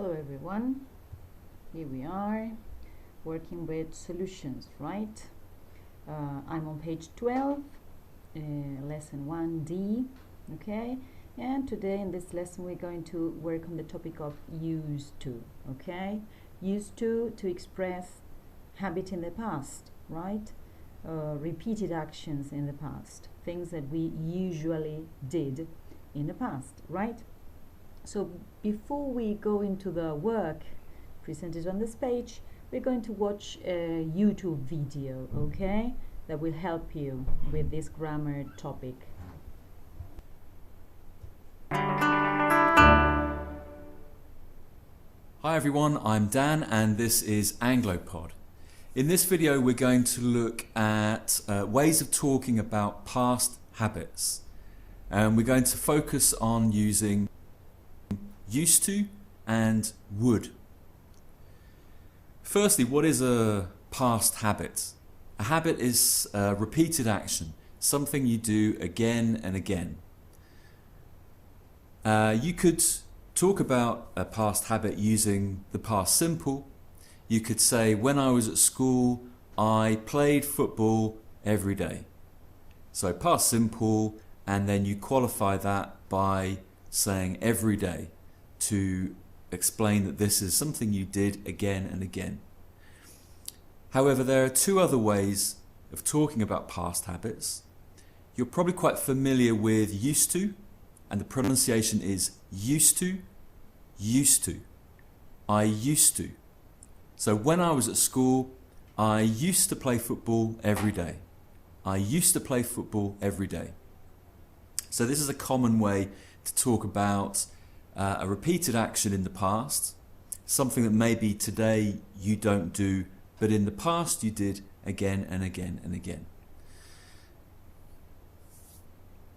Hello everyone, here we are working with solutions, right? I'm on page 12, lesson 1D, okay? And today in this lesson we're going to work on the topic of used to, okay? Used to express habit in the past, right? Repeated actions in the past, things that we usually did in the past, right? So before we go into the work presented on this page, we're going to watch a YouTube video, okay, that will help you with this grammar topic. Hi everyone, I'm Dan and this is AngloPod. In this video we're going to look at ways of talking about past habits, and we're going to focus on using used to and would. Firstly, what is a past habit? A habit is a repeated action, something you do again and again. You could talk about a past habit using the past simple. You could say, when I was at school, I played football every day. So past simple, and then you qualify that by saying every day, to explain that this is something you did again and again. However, there are two other ways of talking about past habits. You're probably quite familiar with used to, and the pronunciation is used to, used to. I used to. So when I was at school, I used to play football every day. I used to play football every day. So this is a common way to talk about a repeated action in the past, something that maybe today you don't do, but in the past you did again and again and again.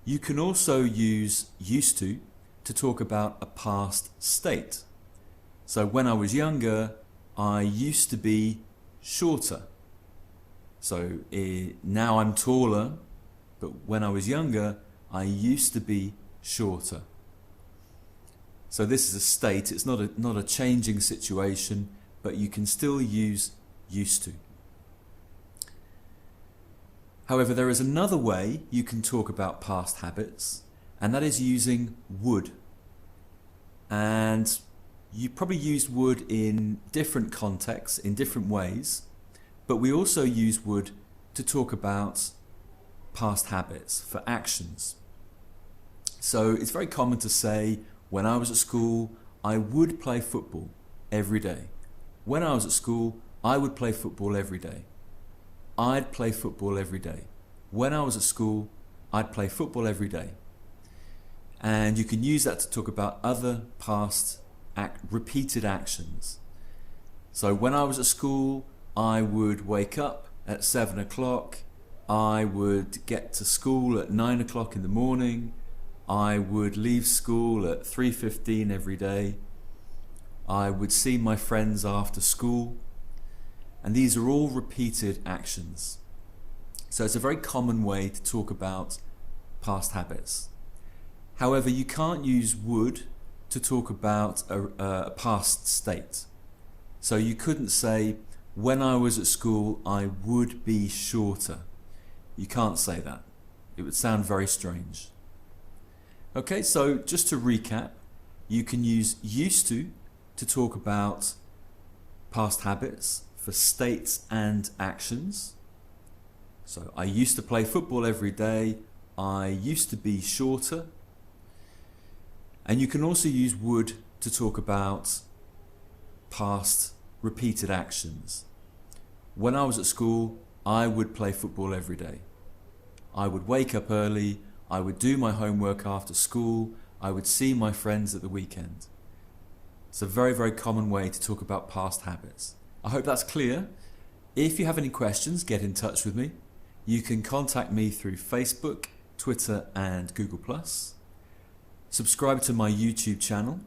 You can also use used to talk about a past state. So when I was younger, I used to be shorter. So now I'm taller, but when I was younger, I used to be shorter. So this is a state, it's not a changing situation, but you can still use used to. However, there is another way you can talk about past habits, and that is using would. And you probably used would in different contexts, in different ways, but we also use would to talk about past habits for actions. So it's very common to say, when I was at school, I would play football every day. When I was at school, I would play football every day. I'd play football every day. When I was at school, I'd play football every day. And you can use that to talk about other past repeated actions. So when I was at school, I would wake up at 7 o'clock. I would get to school at 9 o'clock in the morning. I would leave school at 3:15 every day. I would see my friends after school. And these are all repeated actions. So it's a very common way to talk about past habits. However, you can't use would to talk about a past state. So you couldn't say, when I was at school, I would be shorter. You can't say that. It would sound very strange. Okay, so just to recap, you can use used to talk about past habits for states and actions. So I used to play football every day. I used to be shorter. And you can also use would to talk about past repeated actions. When I was at school, I would play football every day. I would wake up early. I would do my homework after school. I would see my friends at the weekend. It's a very, very common way to talk about past habits. I hope that's clear. If you have any questions, get in touch with me. You can contact me through Facebook, Twitter and Google+. Subscribe to my YouTube channel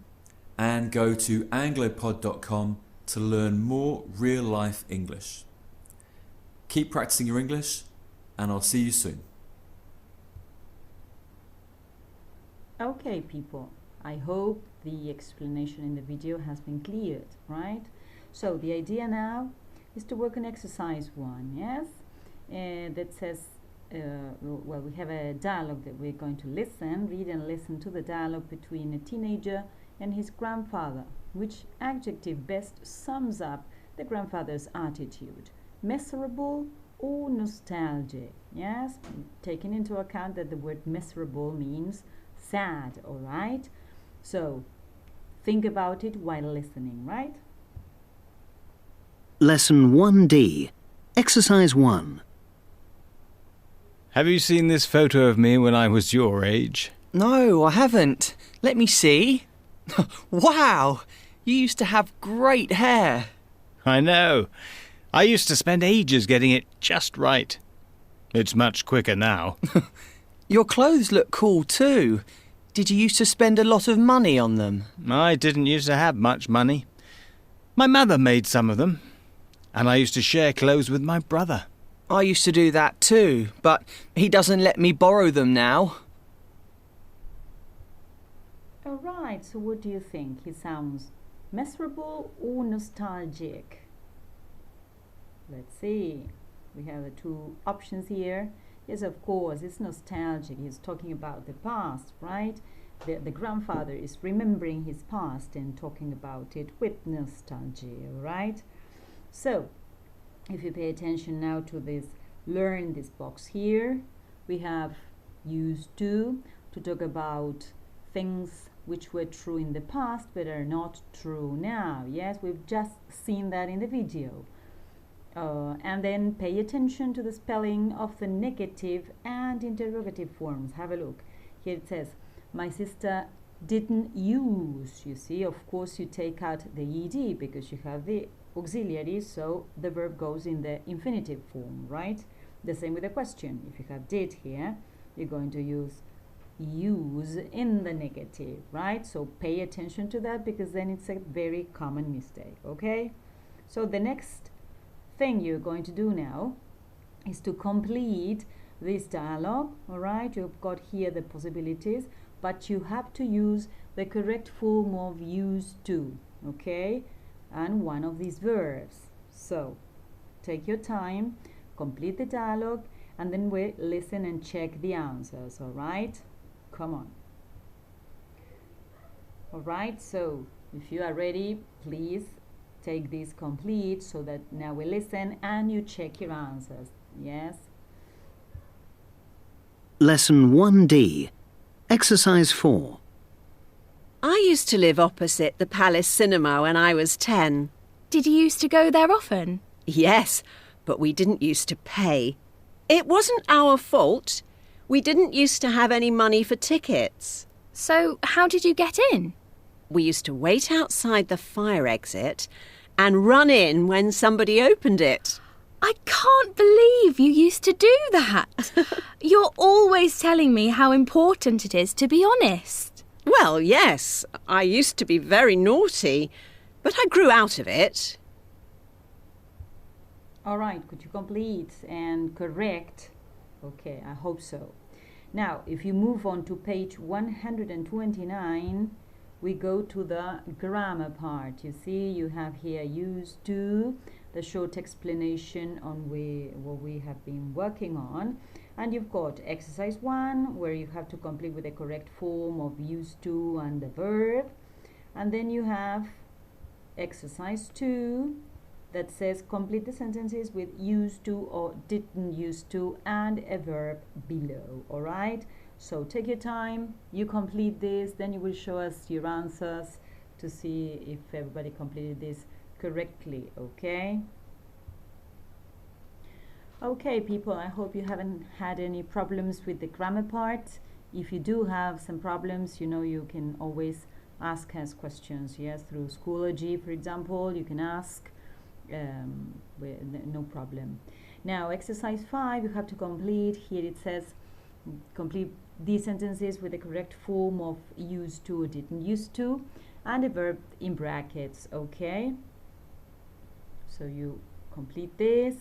and go to anglopod.com to learn more real-life English. Keep practicing your English and I'll see you soon. Okay, people, I hope the explanation in the video has been cleared, right? So the idea now is to work on exercise 1, yes? That says, well, we have a dialogue that we're going to read and listen to the dialogue between a teenager and his grandfather. Which adjective best sums up the grandfather's attitude? Miserable or nostalgic? Yes, taking into account that the word miserable means sad, all right? So think about it while listening, right? Lesson 1D, Exercise 1. Have you seen this photo of me when I was your age? No, I haven't. Let me see. Wow! You used to have great hair. I know. I used to spend ages getting it just right. It's much quicker now. Your clothes look cool too. Did you used to spend a lot of money on them? I didn't used to have much money. My mother made some of them, and I used to share clothes with my brother. I used to do that too, but he doesn't let me borrow them now. Alright, so what do you think? He sounds miserable or nostalgic? Let's see. We have the two options here. Yes, of course, it's nostalgic. He's talking about the past, right? The grandfather is remembering his past and talking about it with nostalgia, right? So, if you pay attention now to this, learn this box here, we have used to talk about things which were true in the past but are not true now. Yes, we've just seen that in the video. And then pay attention to the spelling of the negative and interrogative forms. Have a look. Here it says, my sister didn't use. You see, of course, you take out the ed because you have the auxiliary, so the verb goes in the infinitive form, right? The same with the question. If you have did here, you're going to use in the negative, right? So pay attention to that because then it's a very common mistake, okay? So the next thing you're going to do now is to complete this dialogue, all right? You've got here the possibilities, but you have to use the correct form of used to, okay? And one of these verbs. So take your time, complete the dialogue, and then we listen and check the answers, all right? Come on. All right, so if you are ready, please take this complete so that now we listen and you check your answers. Yes? Lesson 1D, Exercise 4. I used to live opposite the Palace Cinema when I was 10. Did you used to go there often? Yes, but we didn't used to pay. It wasn't our fault. We didn't used to have any money for tickets. So how did you get in? We used to wait outside the fire exit and run in when somebody opened it. I can't believe you used to do that. You're always telling me how important it is to be honest. Well, yes, I used to be very naughty, but I grew out of it. All right, could you complete and correct? Okay, I hope so. Now, if you move on to page 129, we go to the grammar part. You see, you have here used to, the short explanation on what we have been working on. And you've got exercise 1, where you have to complete with the correct form of used to and the verb. And then you have exercise 2, that says complete the sentences with used to or didn't used to and a verb below. All right, so take your time, you complete this, then you will show us your answers to see if everybody completed this correctly. Okay, people, I hope you haven't had any problems with the grammar part. If you do have some problems, you know, you can always ask us questions. Yes, through Schoology, for example, you can ask. No problem. Now, exercise 5, you have to complete. Here it says complete these sentences with the correct form of used to or didn't used to and a verb in brackets. Okay, so you complete this,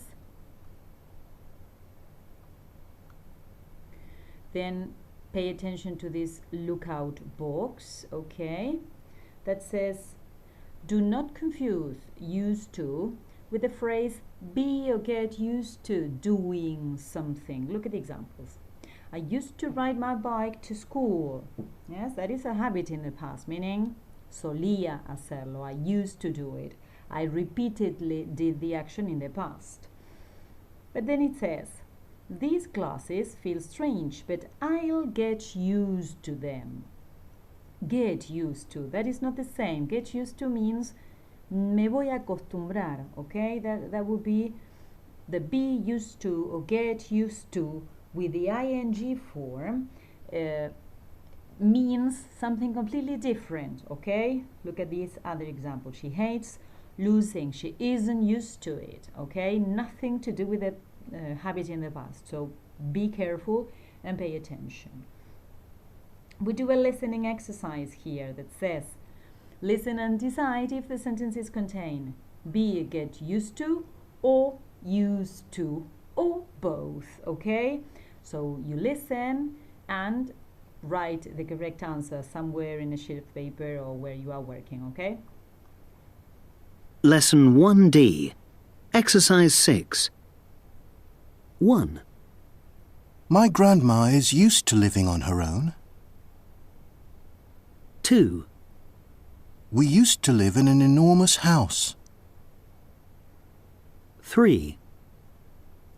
then pay attention to this lookout box, okay, that says, do not confuse used to with the phrase be or get used to doing something. Look at the examples. I used to ride my bike to school. Yes, that is a habit in the past, meaning solía hacerlo. I used to do it. I repeatedly did the action in the past. But then it says, these glasses feel strange, but I'll get used to them. Get used to. That is not the same. Get used to means me voy a acostumbrar, okay? That would be the be used to or get used to with the ing form means something completely different, okay? Look at this other example. She hates losing. She isn't used to it, okay? Nothing to do with the habit in the past. So be careful and pay attention. We do a listening exercise here that says, listen and decide if the sentences contain be, get used to, or used to, or both, okay? So you listen and write the correct answer somewhere in a sheet of paper or where you are working, okay? Lesson 1D. Exercise 6. 1. My grandma is used to living on her own. 2. We used to live in an enormous house. 3.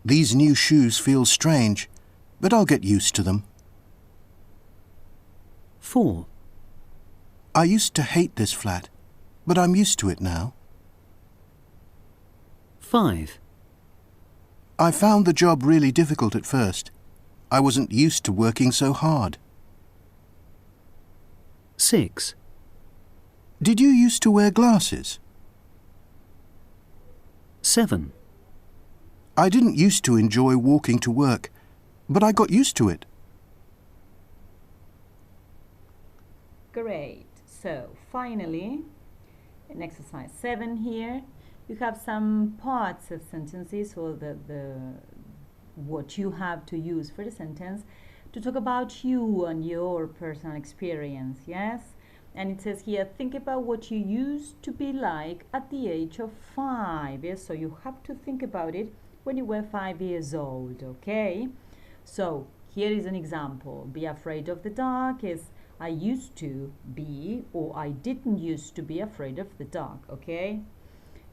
These new shoes feel strange, but I'll get used to them. 4. I used to hate this flat, but I'm used to it now. 5. I found the job really difficult at first. I wasn't used to working so hard. 6. Did you used to wear glasses? 7. I didn't used to enjoy walking to work, but I got used to it. Great. So finally, in exercise 7 here, you have some parts of sentences or what you have to use for the sentence to talk about you and your personal experience, yes? And it says here, think about what you used to be like at the age of 5. Yes? So you have to think about it when you were 5 years old, okay? So here is an example. Be afraid of the dark is I used to be, or I didn't used to be afraid of the dark, okay?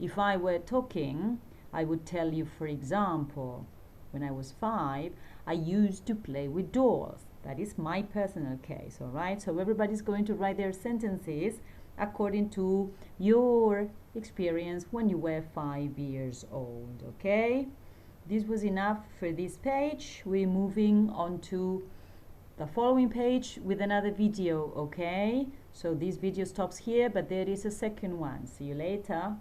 If I were talking, I would tell you, for example, when I was 5, I used to play with dolls. That is my personal case, all right? So everybody's going to write their sentences according to your experience when you were 5 years old, okay? This was enough for this page. We're moving on to the following page with another video, okay? So this video stops here, but there is a second one. See you later.